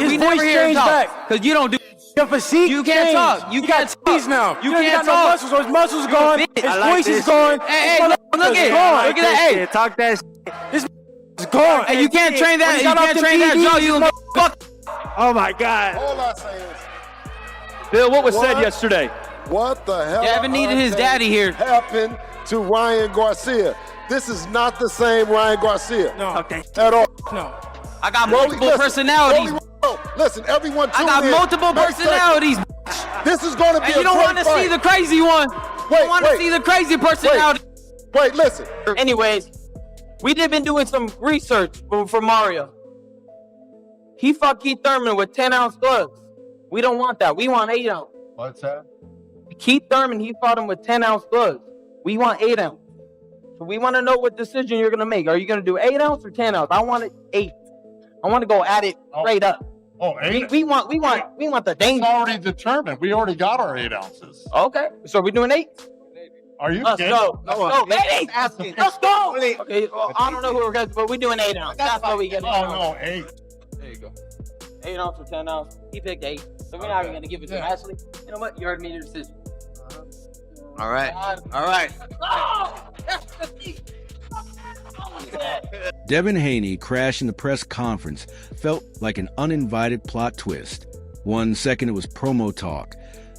we never hear him talk because you don't do. Your physique You can't talk. You can't talk now. You can't talk. No muscles. His muscles gone. His voice is gone. Hey, look at that. Hey, talk that. His is gone. Hey, you can't train that. You can't train that jaw. You gonna fuck. Oh my God. All I say is, Bill, what was said yesterday? what the hell? Devin needed his daddy here. Happened to Ryan Garcia. This is not the same Ryan Garcia. No. At all. No. I got multiple personalities. Listen, everyone. I got multiple personalities. This is going to be. And you don't want to see the crazy one. You don't want to see the crazy personality. Wait, listen. Anyways, we did been doing some research for Mario. He fought Keith Thurman with 10-ounce gloves. We don't want that. We want 8-ounce. What's that? Keith Thurman, he fought him with 10-ounce gloves. We want 8-ounce. So we want to know what decision you're going to make. Are you going to do 8-ounce or 10-ounce? I want it 8. I want to go at it straight up. Oh, 8? We want the danger. It's already determined. We already got our 8 ounces. Okay. So we're doing 8? Are you Let's kidding? go. Let's go, baby. Let's go. Okay, well, I don't know who we're going to, but we're doing 8-ounce. That's what we get. Oh, no, 8. There you go. 8-ounce or 10-ounce. He picked 8. So we're not even going to give it to him. Ashley, you know what? You heard me your decision. All right. All right. Oh, that's the thing. Devin Haney crashing the press conference felt like an uninvited plot twist. 1 second it was promo talk.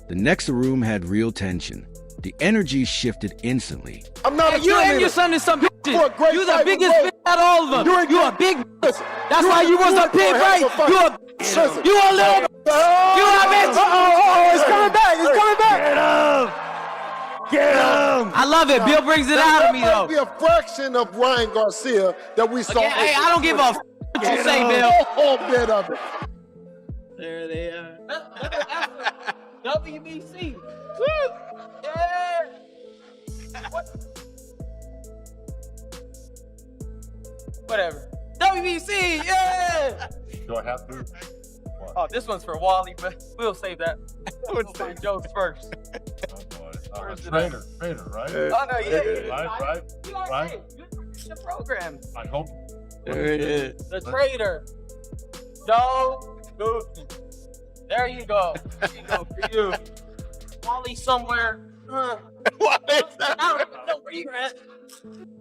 The next the room had real tension. The energy shifted instantly. I'm not a You and cheerleader. your son is some bitches. You a great You the fight biggest with bitch out of all of them. You a big bitch. That's why you was a pig, right? You a bitch. You a little bitch. You a bitch. Oh, it's coming back. It's coming back. Get him. I love it. Bill brings it out of me, That though. might be a fraction of Ryan Garcia that we saw. Hey, I don't give a f*** what you say, Bill. A whole bit of it. There they are. WBC. Woo. Yeah. Whatever. WBC. Yeah. Do I have to? Oh, this one's for Wally, but we'll save that. We'll say Joe's first. Oh, boy. Trader, right? Oh, no, yeah. Right. You are right. The program. I hope. There it is. The trader. Joe Goosen. There you go. There you go for you. Wally somewhere. What is that? I don't know where you're at.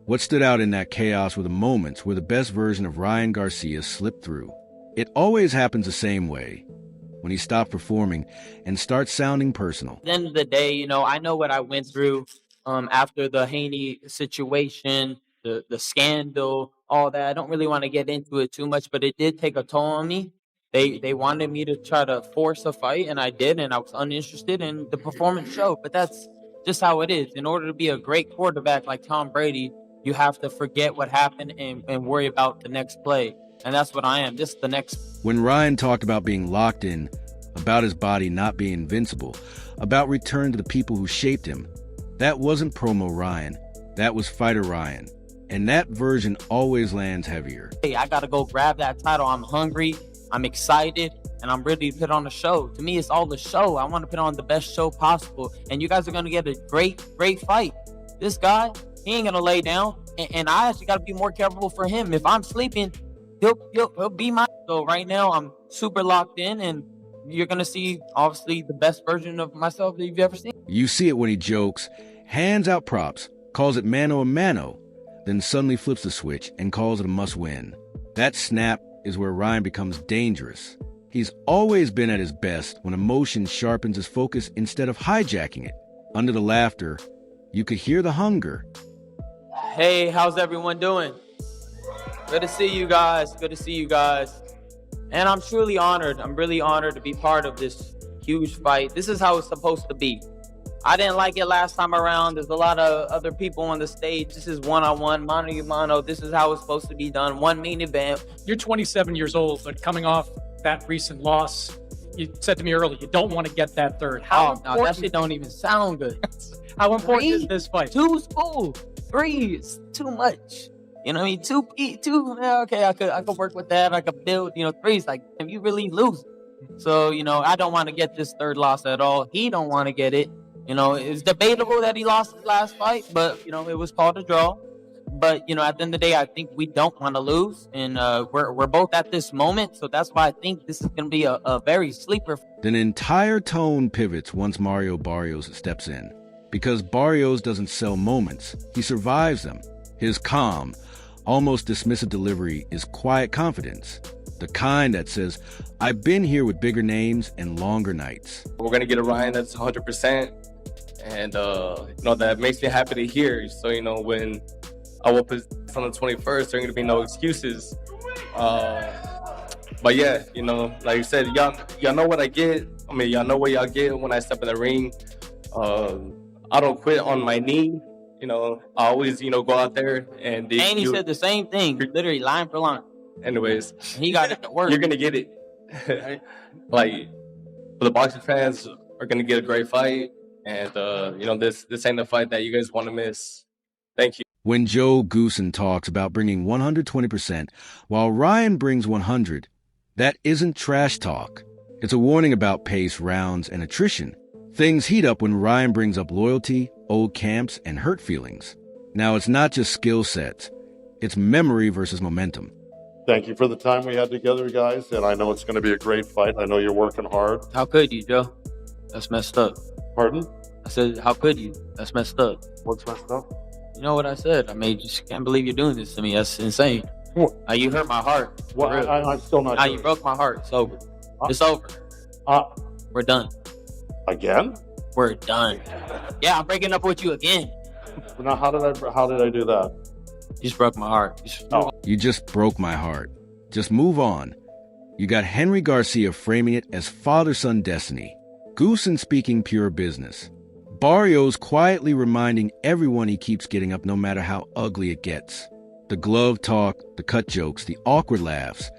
What stood out in that chaos were the moments where the best version of Ryan Garcia slipped through. It always happens the same way, when he stopped performing and starts sounding personal. At the end of the day, you know, I know what I went through after the Haney situation, the scandal, all that. I don't really want to get into it too much, but it did take a toll on me. They wanted me to try to force a fight, and I did, and I was uninterested, and the performance showed. But that's just how it is. In order to be a great quarterback like Tom Brady, you have to forget what happened and worry about the next play. And that's what I am. This is the next. When Ryan talked about being locked in, about his body not being invincible, about return to the people who shaped him, that wasn't promo Ryan. That was fighter Ryan. And that version always lands heavier. Hey, I got to go grab that title. I'm hungry. I'm excited. And I'm ready to put on a show. To me, it's all the show. I want to put on the best show possible. And you guys are going to get a great fight. This guy, he ain't going to lay down. And I actually got to be more careful for him. If I'm sleeping, he'll be my. So right now, I'm super locked in. And you're going to see, obviously, the best version of myself that you've ever seen. You see it when he jokes, hands out props, calls it mano a mano, then suddenly flips the switch and calls it a must-win. That snap is where Ryan becomes dangerous. He's always been at his best when emotion sharpens his focus instead of hijacking it. Under the laughter, you could hear the hunger. Hey, how's everyone doing? Good to see you guys. Good to see you guys. And I'm truly honored. I'm really honored to be part of this huge fight. This is how it's supposed to be. I didn't like it last time around. There's a lot of other people on the stage. This is one-on-one, mano-a-mano. This is how it's supposed to be done. One main event. You're 27 years old, but coming off that recent loss, you said to me earlier, you don't want to get that third. No, that shit don't even sound good. How important is this fight? 2's cool. 3 is too much. You know what I mean? 2, okay, I could work with that. I could build, 3 is like, if you really lose. So, I don't want to get this third loss at all. He don't want to get it. It's debatable that he lost his last fight, but, it was called a draw. But, you know, at the end of the day, I think we don't want to lose. And we're both at this moment. So that's why I think this is going to be a very sleeper. Then an entire tone pivots once Mario Barrios steps in. Because Barrios doesn't sell moments, he survives them. His calm, almost dismissive delivery is quiet confidence. The kind that says, I've been here with bigger names and longer nights. We're going to get a Ryan that's 100%. And, you know, that makes me happy to hear. So, you know, when I will put on the 21st, there ain't going to be no excuses. But yeah, you know, like you said, y'all know what I get. I mean, y'all know what y'all get when I step in the ring. I don't quit on my knee. You know, I always, you know, go out there and... And he said the same thing, literally line for line. Anyways, he got it to work. You're gonna get it. Like, the boxing fans are gonna get a great fight, and you know, this ain't a fight that you guys want to miss. Thank you. When Joe Goosen talks about bringing 120% while Ryan brings 100, that isn't trash talk. It's a warning about pace, rounds, and attrition. Things heat up when Ryan brings up loyalty, old camps, and hurt feelings. Now, it's not just skill sets. It's memory versus momentum. Thank you for the time we had together, guys. And I know it's going to be a great fight. I know you're working hard. How could you, Joe? That's messed up. Pardon? I said, how could you? That's messed up. What's messed up? You know what I said? I mean, just can't believe you're doing this to me. That's insane. What? You hurt my heart. Well, I'm still not sure. You broke my heart. It's over. It's over. We're done. Again? We're done. Yeah, I'm breaking up with you again. Now, how did I do that? You just broke my heart. You just broke my heart. Just move on. You got Henry Garcia framing it as father-son destiny. Goosen speaking pure business. Barrios quietly reminding everyone he keeps getting up no matter how ugly it gets. The glove talk, the cut jokes, the awkward laughs.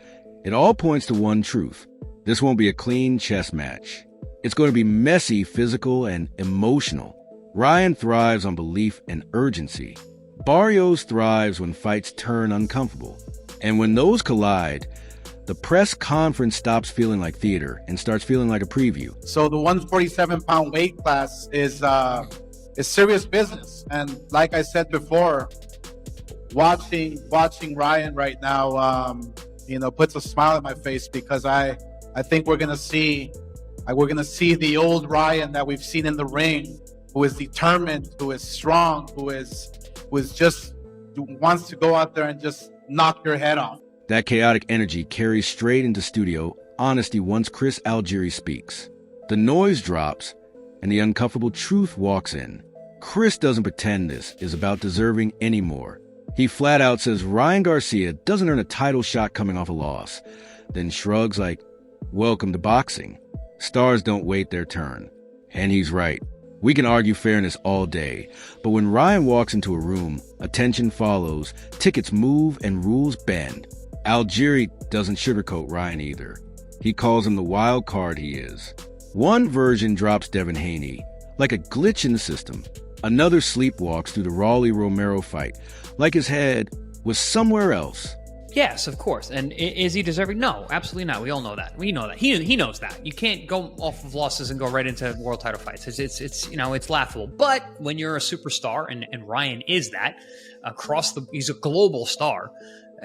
It all points to one truth. This won't be a clean chess match. It's going to be messy, physical, and emotional. Ryan thrives on belief and urgency. Barrios thrives when fights turn uncomfortable. And when those collide, the press conference stops feeling like theater and starts feeling like a preview. So the 147-pound weight class is serious business. And like I said before, watching Ryan right now, you know, puts a smile on my face because I think we're gonna see the old Ryan that we've seen in the ring, who is determined, who is strong, who wants to go out there and just knock your head off. That chaotic energy carries straight into studio honesty once Chris Algieri speaks. The noise drops, and the uncomfortable truth walks in. Chris doesn't pretend this is about deserving anymore. He flat out says Ryan Garcia doesn't earn a title shot coming off a loss, then shrugs like, welcome to boxing. Stars don't wait their turn. And he's right. We can argue fairness all day, but when Ryan walks into a room, attention follows, tickets move, and rules bend. Algieri doesn't sugarcoat Ryan either. He calls him the wild card he is. One version drops Devin Haney, like a glitch in the system. Another sleepwalks through the Raleigh-Romero fight, like his head was somewhere else. Yes, of course. And is he deserving? No, absolutely not. We all know that. We know that. He knows that. You can't go off of losses and go right into world title fights. It's you know, it's laughable. But when you're a superstar, and Ryan is that, he's a global star,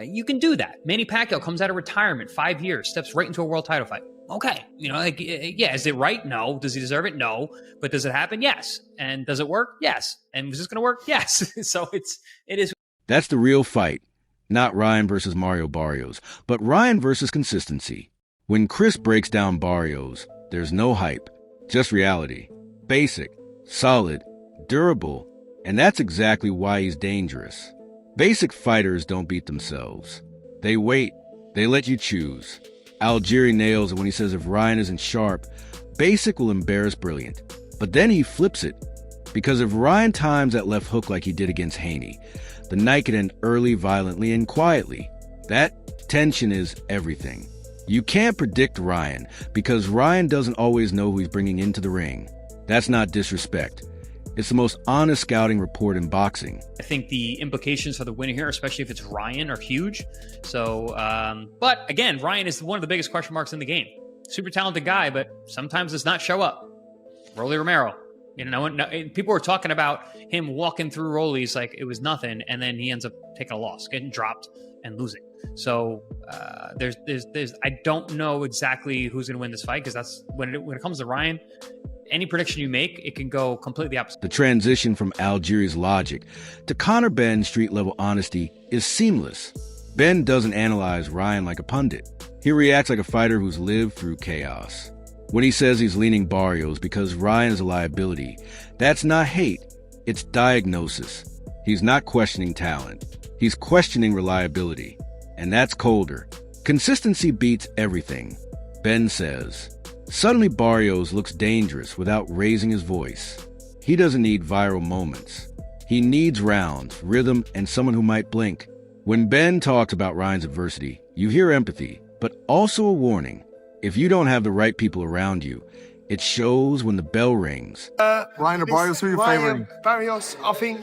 you can do that. Manny Pacquiao comes out of retirement, 5 years, steps right into a world title fight. Okay, you know, like, yeah, is it right? No. Does he deserve it? No. But does it happen? Yes. And does it work? Yes. And is this going to work? Yes. So it is. That's the real fight. Not Ryan versus Mario Barrios, but Ryan versus consistency. When Chris breaks down Barrios, there's no hype, just reality. Basic, solid, durable, and that's exactly why he's dangerous. Basic fighters don't beat themselves. They wait. They let you choose. Algieri nails it when he says if Ryan isn't sharp, Basic will embarrass Brilliant. But then he flips it. Because if Ryan times that left hook like he did against Haney, the night could end early, violently, and quietly. That tension is everything. You can't predict Ryan because Ryan doesn't always know who he's bringing into the ring. That's not disrespect. It's the most honest scouting report in boxing. I think the implications for the winner here, especially if it's Ryan, are huge. So, but again, Ryan is one of the biggest question marks in the game. Super talented guy, but sometimes does not show up. Rolly Romero, You know, people were talking about him walking through Rollies like it was nothing, and then he ends up taking a loss, getting dropped and losing. So there's I don't know exactly who's going to win this fight, because that's when it comes to Ryan, any prediction you make, it can go completely opposite. The transition from Algieri's logic to Conor Benn's street-level honesty is seamless. Ben doesn't analyze Ryan like a pundit. He reacts like a fighter who's lived through chaos. When he says he's leaning Barrios because Ryan is a liability, that's not hate, it's diagnosis. He's not questioning talent. He's questioning reliability. And that's colder. Consistency beats everything, Ben says. Suddenly Barrios looks dangerous without raising his voice. He doesn't need viral moments. He needs rounds, rhythm, and someone who might blink. When Ben talks about Ryan's adversity, you hear empathy, but also a warning. If you don't have the right people around you, it shows when the bell rings. Ryan or Barrios, who are you favoring? Barrios, I think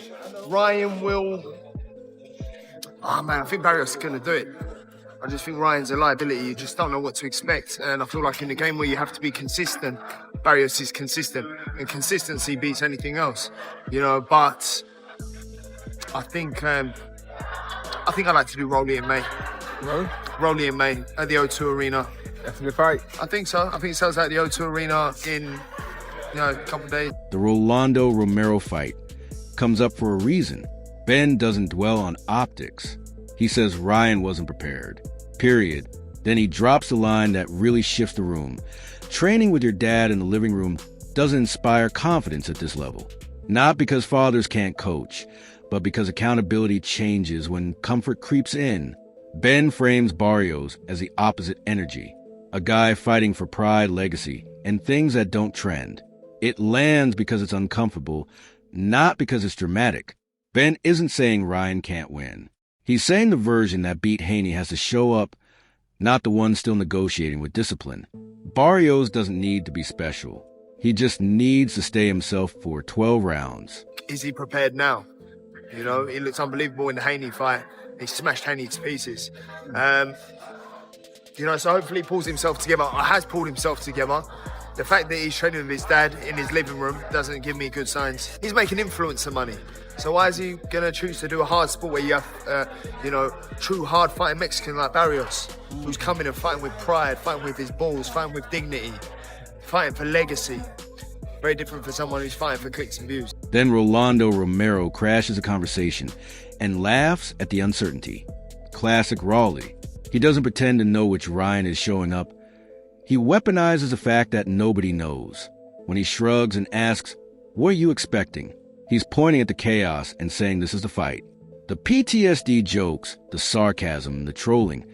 Ryan will... Oh, man, I think Barrios is going to do it. I just think Ryan's a liability. You just don't know what to expect. And I feel like in the game where you have to be consistent, Barrios is consistent. And consistency beats anything else, you know. But I think I'd like to do Rolly in May. Rolly in May at the O2 Arena. That's a good fight. I think so. I think it sells out the O2 Arena in, a couple of days. The Rolando Romero fight comes up for a reason. Ben doesn't dwell on optics. He says Ryan wasn't prepared. Period. Then he drops the line that really shifts the room. Training with your dad in the living room doesn't inspire confidence at this level. Not because fathers can't coach, but because accountability changes when comfort creeps in. Ben frames Barrios as the opposite energy. A guy fighting for pride, legacy, and things that don't trend. It lands because it's uncomfortable, not because it's dramatic. Ben isn't saying Ryan can't win. He's saying the version that beat Haney has to show up, not the one still negotiating with discipline. Barrios doesn't need to be special. He just needs to stay himself for 12 rounds. Is he prepared now? You know, he looks unbelievable in the Haney fight. He smashed Haney to pieces. So hopefully he pulls himself together, or has pulled himself together. The fact that he's training with his dad in his living room doesn't give me good signs. He's making influencer money. So why is he going to choose to do a hard sport where you have, true hard fighting Mexican like Barrios, who's coming and fighting with pride, fighting with his balls, fighting with dignity, fighting for legacy. Very different for someone who's fighting for clicks and views. Then Rolando Romero crashes the conversation and laughs at the uncertainty. Classic Raleigh. He doesn't pretend to know which Ryan is showing up. He weaponizes the fact that nobody knows. When he shrugs and asks, "What are you expecting?" he's pointing at the chaos and saying this is the fight. The PTSD jokes, the sarcasm, the trolling.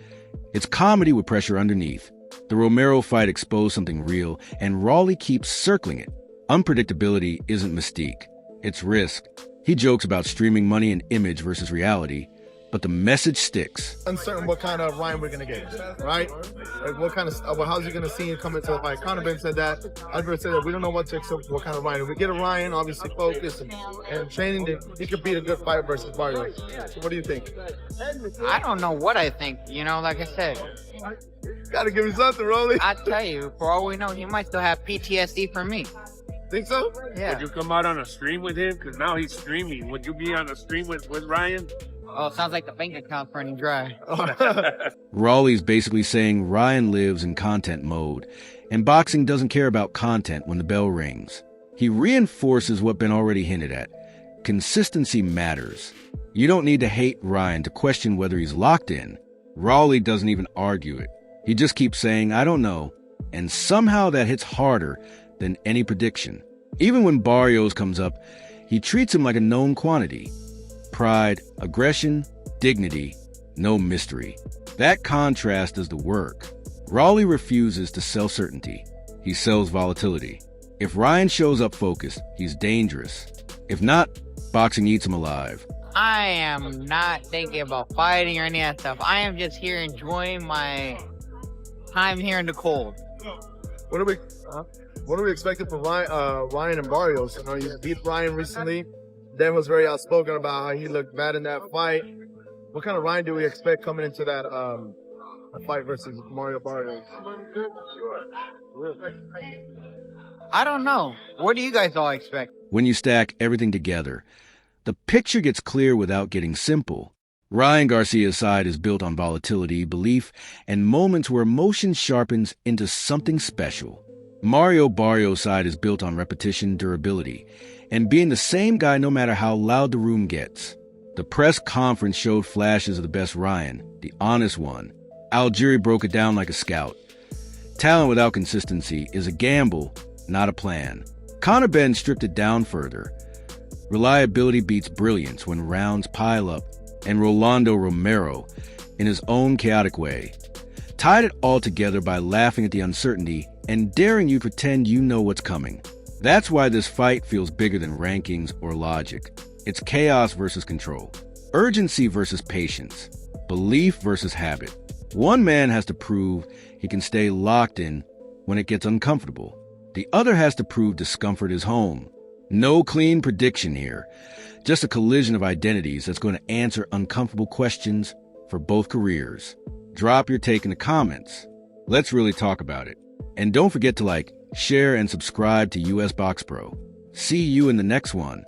It's comedy with pressure underneath. The Romero fight exposed something real, and Raleigh keeps circling it. Unpredictability isn't mystique. It's risk. He jokes about streaming money and image versus reality, but the message sticks. Uncertain what kind of Ryan we're going to get, right? Like what kind of, how's he going to see him come into the fight? Conor Ben said that. Albert said that we don't know what to expect, what kind of Ryan. If we get a Ryan, obviously focused and training, then he could be a good fighter versus Barrios. So what do you think? I don't know what I think. Like I said. Gotta give me something, Rolly. I tell you, for all we know, he might still have PTSD from me. Think so? Yeah. Would you come out on a stream with him? Because now he's streaming. Would you be on a stream with Ryan? Oh, sounds like the bank account running dry. Raleigh's basically saying Ryan lives in content mode, and boxing doesn't care about content when the bell rings. He reinforces what Ben already hinted at. Consistency matters. You don't need to hate Ryan to question whether he's locked in. Raleigh doesn't even argue it. He just keeps saying, "I don't know," and somehow that hits harder than any prediction. Even when Barrios comes up, he treats him like a known quantity. Pride, aggression, dignity, no mystery. That contrast does the work. Raleigh refuses to sell certainty. He sells volatility. If Ryan shows up focused, he's dangerous. If not, boxing eats him alive. I am not thinking about fighting or any of that stuff. I am just here enjoying my time here in the cold. What are we expecting from Ryan and Barrios? You beat Ryan recently. Dan was very outspoken about how he looked bad in that fight. What kind of Ryan do we expect coming into that fight versus Mario Barrios? I don't know. What do you guys all expect? When you stack everything together, the picture gets clear without getting simple. Ryan Garcia's side is built on volatility, belief, and moments where emotion sharpens into something special. Mario Barrios' side is built on repetition, durability, and being the same guy no matter how loud the room gets. The press conference showed flashes of the best Ryan, the honest one. Algieri broke it down like a scout. Talent without consistency is a gamble, not a plan. Conor Ben stripped it down further. Reliability beats brilliance when rounds pile up, and Rolando Romero, in his own chaotic way, tied it all together by laughing at the uncertainty and daring you pretend you know what's coming. That's why this fight feels bigger than rankings or logic. It's chaos versus control, urgency versus patience, belief versus habit. One man has to prove he can stay locked in when it gets uncomfortable. The other has to prove discomfort is home. No clean prediction here, just a collision of identities that's going to answer uncomfortable questions for both careers. Drop your take in the comments. Let's really talk about it. And don't forget to like, share, and subscribe to US Box Pro. See you in the next one.